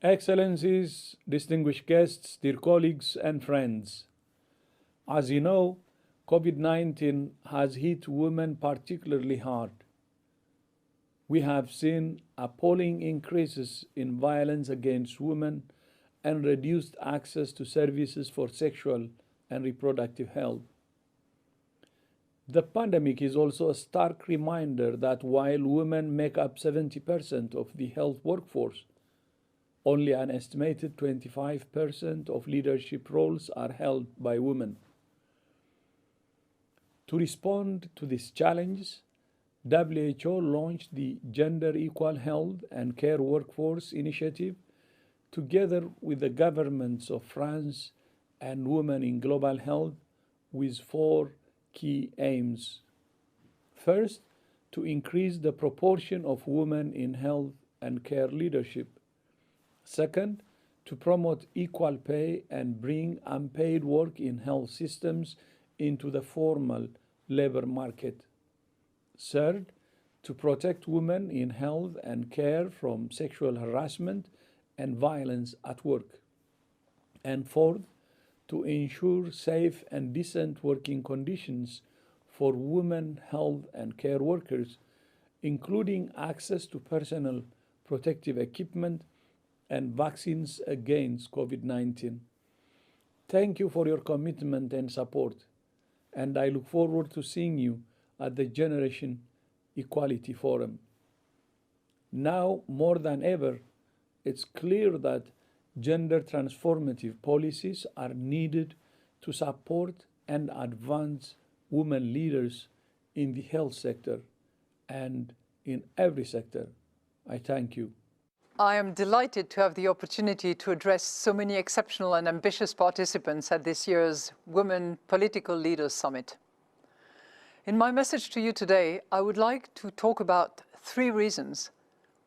Excellencies, distinguished guests, dear colleagues and friends. As you know, COVID-19 has hit women particularly hard. We have seen appalling increases in violence against women and reduced access to services for sexual and reproductive health. The pandemic is also a stark reminder that while women make up 70% of the health workforce, only an estimated 25% of leadership roles are held by women. To respond to this challenge, WHO launched the Gender Equal Health and Care Workforce Initiative together with the governments of France and Women in Global Health with 4 key aims. First, to increase the proportion of women in health and care leadership. Second, to promote equal pay and bring unpaid work in health systems into the formal labor market. Third, to protect women in health and care from sexual harassment and violence at work. And fourth, to ensure safe and decent working conditions for women health and care workers, including access to personal protective equipment and vaccines against COVID-19. Thank you for your commitment and support, and I look forward to seeing you at the Generation Equality Forum. Now, more than ever, it's clear that gender transformative policies are needed to support and advance women leaders in the health sector and in every sector. I thank you. I am delighted to have the opportunity to address so many exceptional and ambitious participants at this year's Women Political Leaders Summit. In my message to you today, I would like to talk about 3 reasons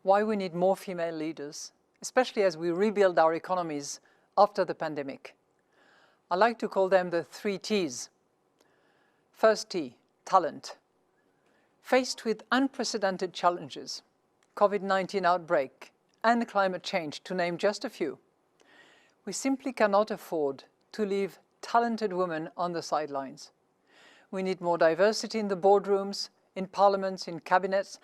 why we need more female leaders, especially as we rebuild our economies after the pandemic. I like to call them the 3 T's. First T, talent. Faced with unprecedented challenges, COVID-19 outbreak, and climate change, to name just a few, we simply cannot afford to leave talented women on the sidelines. We need more diversity in the boardrooms, in parliaments, in cabinets,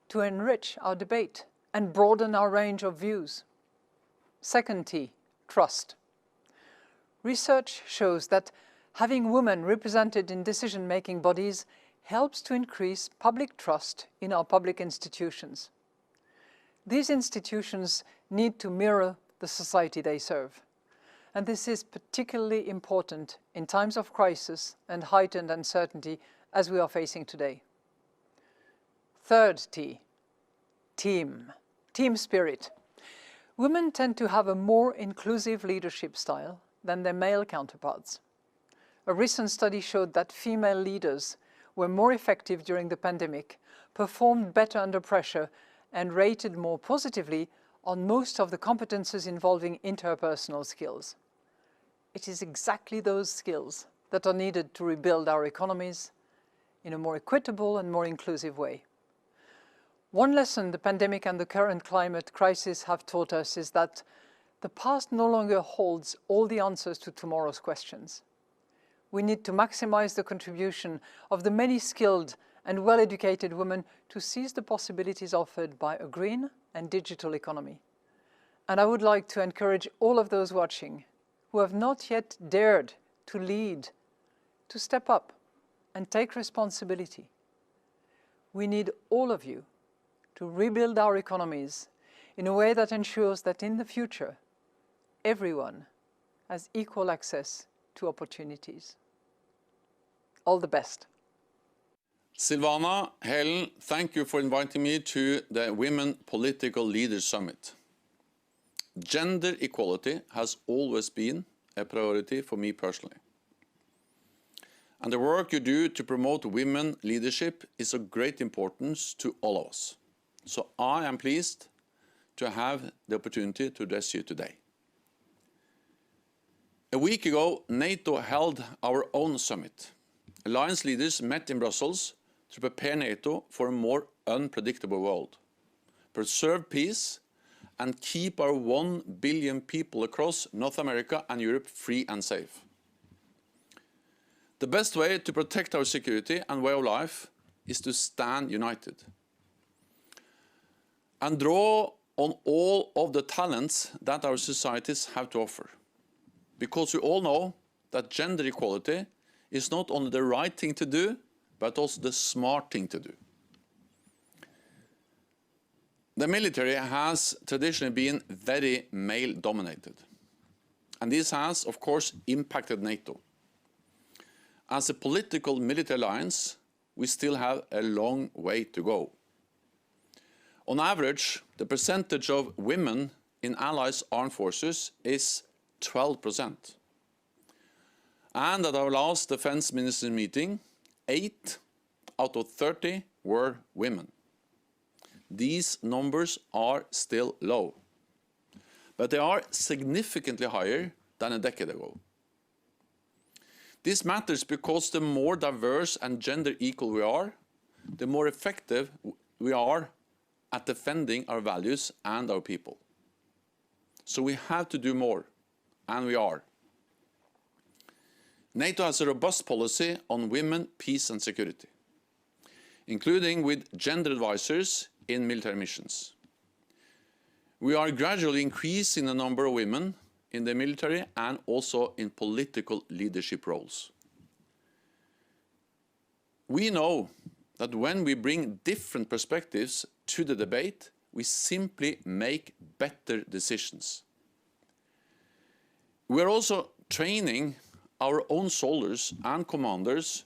to enrich our debate and broaden our range of views. Second T, trust. Research shows that having women represented in decision-making bodies helps to increase public trust in our public institutions. These institutions need to mirror the society they serve, and this is particularly important in times of crisis and heightened uncertainty as we are facing today. Third T, team spirit. Women tend to have a more inclusive leadership style than their male counterparts. A recent study showed that female leaders were more effective during the pandemic, performed better under pressure, and rated more positively on most of the competences involving interpersonal skills. It is exactly those skills that are needed to rebuild our economies in a more equitable and more inclusive way. One lesson the pandemic and the current climate crisis have taught us is that the past no longer holds all the answers to tomorrow's questions. We need to maximize the contribution of the many skilled and well-educated women to seize the possibilities offered by a green and digital economy. And I would like to encourage all of those watching who have not yet dared to lead, to step up and take responsibility. We need all of you to rebuild our economies in a way that ensures that in the future, everyone has equal access to opportunities. All the best. Silvana, Helen, thank you for inviting me to the Women Political Leaders Summit. Gender equality has always been a priority for me personally. And the work you do to promote women leadership is of great importance to all of us. So I am pleased to have the opportunity to address you today. A week ago, NATO held our own summit. Alliance leaders met in Brussels to prepare NATO for a more unpredictable world, preserve peace and keep our 1 billion people across North America and Europe free and safe. The best way to protect our security and way of life is to stand united and draw on all of the talents that our societies have to offer. Because we all know that gender equality is not only the right thing to do, but also the smart thing to do. The military has traditionally been very male-dominated. And this has, of course, impacted NATO. As a political military alliance, we still have a long way to go. On average, the percentage of women in allies' armed forces is 12%. And at our last defense ministers meeting, 8 out of 30 were women. These numbers are still low, but they are significantly higher than a decade ago. This matters because the more diverse and gender equal we are, the more effective we are at defending our values and our people. So we have to do more, and we are. NATO has a robust policy on women, peace and security, including with gender advisors in military missions. We are gradually increasing the number of women in the military and also in political leadership roles. We know that when we bring different perspectives to the debate, we simply make better decisions. We are also training our own soldiers and commanders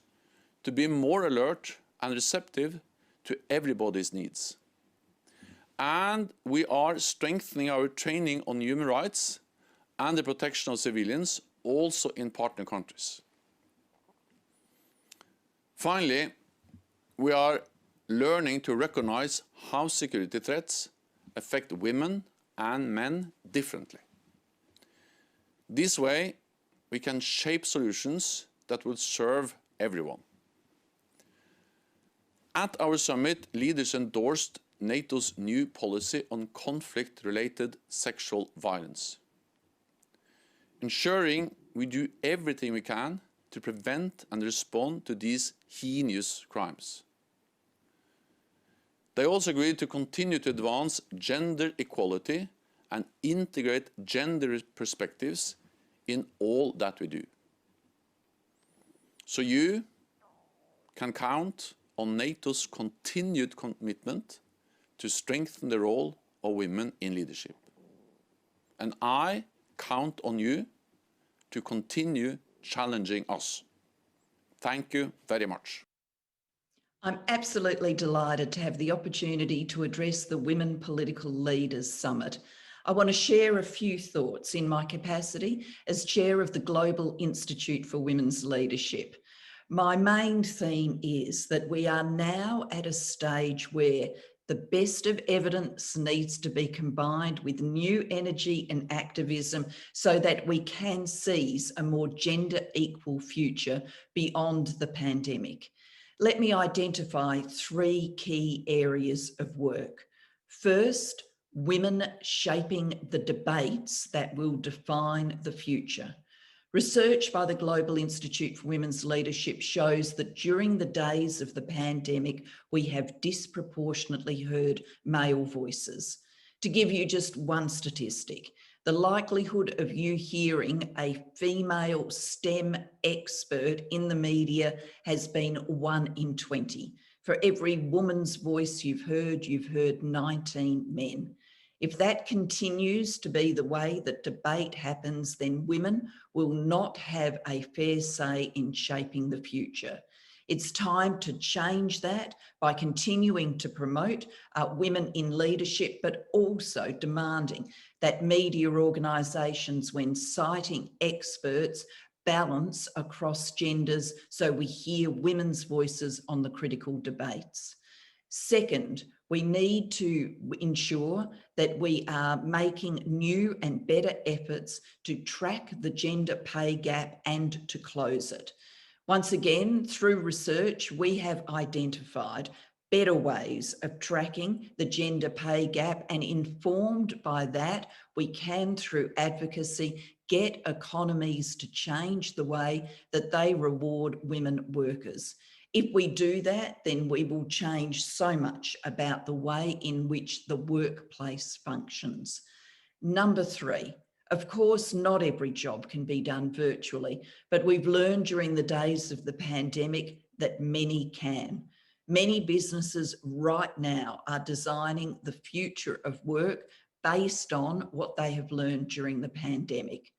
to be more alert and receptive to everybody's needs. And we are strengthening our training on human rights and the protection of civilians, also in partner countries. Finally, we are learning to recognize how security threats affect women and men differently. This way, we can shape solutions that will serve everyone. At our summit, leaders endorsed NATO's new policy on conflict-related sexual violence, ensuring we do everything we can to prevent and respond to these heinous crimes. They also agreed to continue to advance gender equality and integrate gender perspectives in all that we do. So you can count on NATO's continued commitment to strengthen the role of women in leadership. And I count on you to continue challenging us. Thank you very much. I'm absolutely delighted to have the opportunity to address the Women Political Leaders Summit. I want to share a few thoughts in my capacity as chair of the Global Institute for Women's Leadership. My main theme is that we are now at a stage where the best of evidence needs to be combined with new energy and activism so that we can seize a more gender equal future beyond the pandemic. Let me identify 3 key areas of work. First, women shaping the debates that will define the future. Research by the Global Institute for Women's Leadership shows that during the days of the pandemic, we have disproportionately heard male voices. To give you just one statistic, the likelihood of you hearing a female STEM expert in the media has been 1 in 20. For every woman's voice you've heard 19 men. If that continues to be the way that debate happens, then women will not have a fair say in shaping the future. It's time to change that by continuing to promote women in leadership, but also demanding that media organisations, when citing experts, balance across genders so we hear women's voices on the critical debates. Second, we need to ensure that we are making new and better efforts to track the gender pay gap and to close it. Once again, through research, we have identified better ways of tracking the gender pay gap, and informed by that, we can, through advocacy, get economies to change the way that they reward women workers. If we do that, then we will change so much about the way in which the workplace functions. Number 3, of course, not every job can be done virtually, but we've learned during the days of the pandemic that many can. Many businesses right now are designing the future of work based on what they have learned during the pandemic.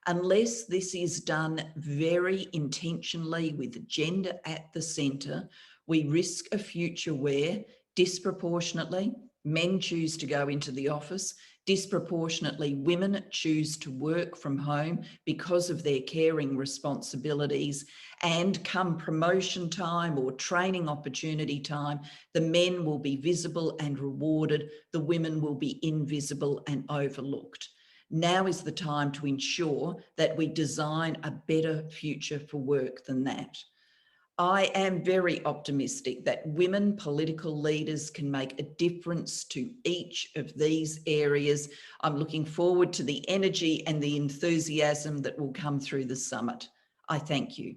Unless this is done very intentionally with gender at the centre, we risk a future where disproportionately men choose to go into the office, disproportionately women choose to work from home because of their caring responsibilities, and come promotion time or training opportunity time, the men will be visible and rewarded, the women will be invisible and overlooked. Now is the time to ensure that we design a better future for work than that. I am very optimistic that women political leaders can make a difference to each of these areas. I'm looking forward to the energy and the enthusiasm that will come through the summit. I thank you.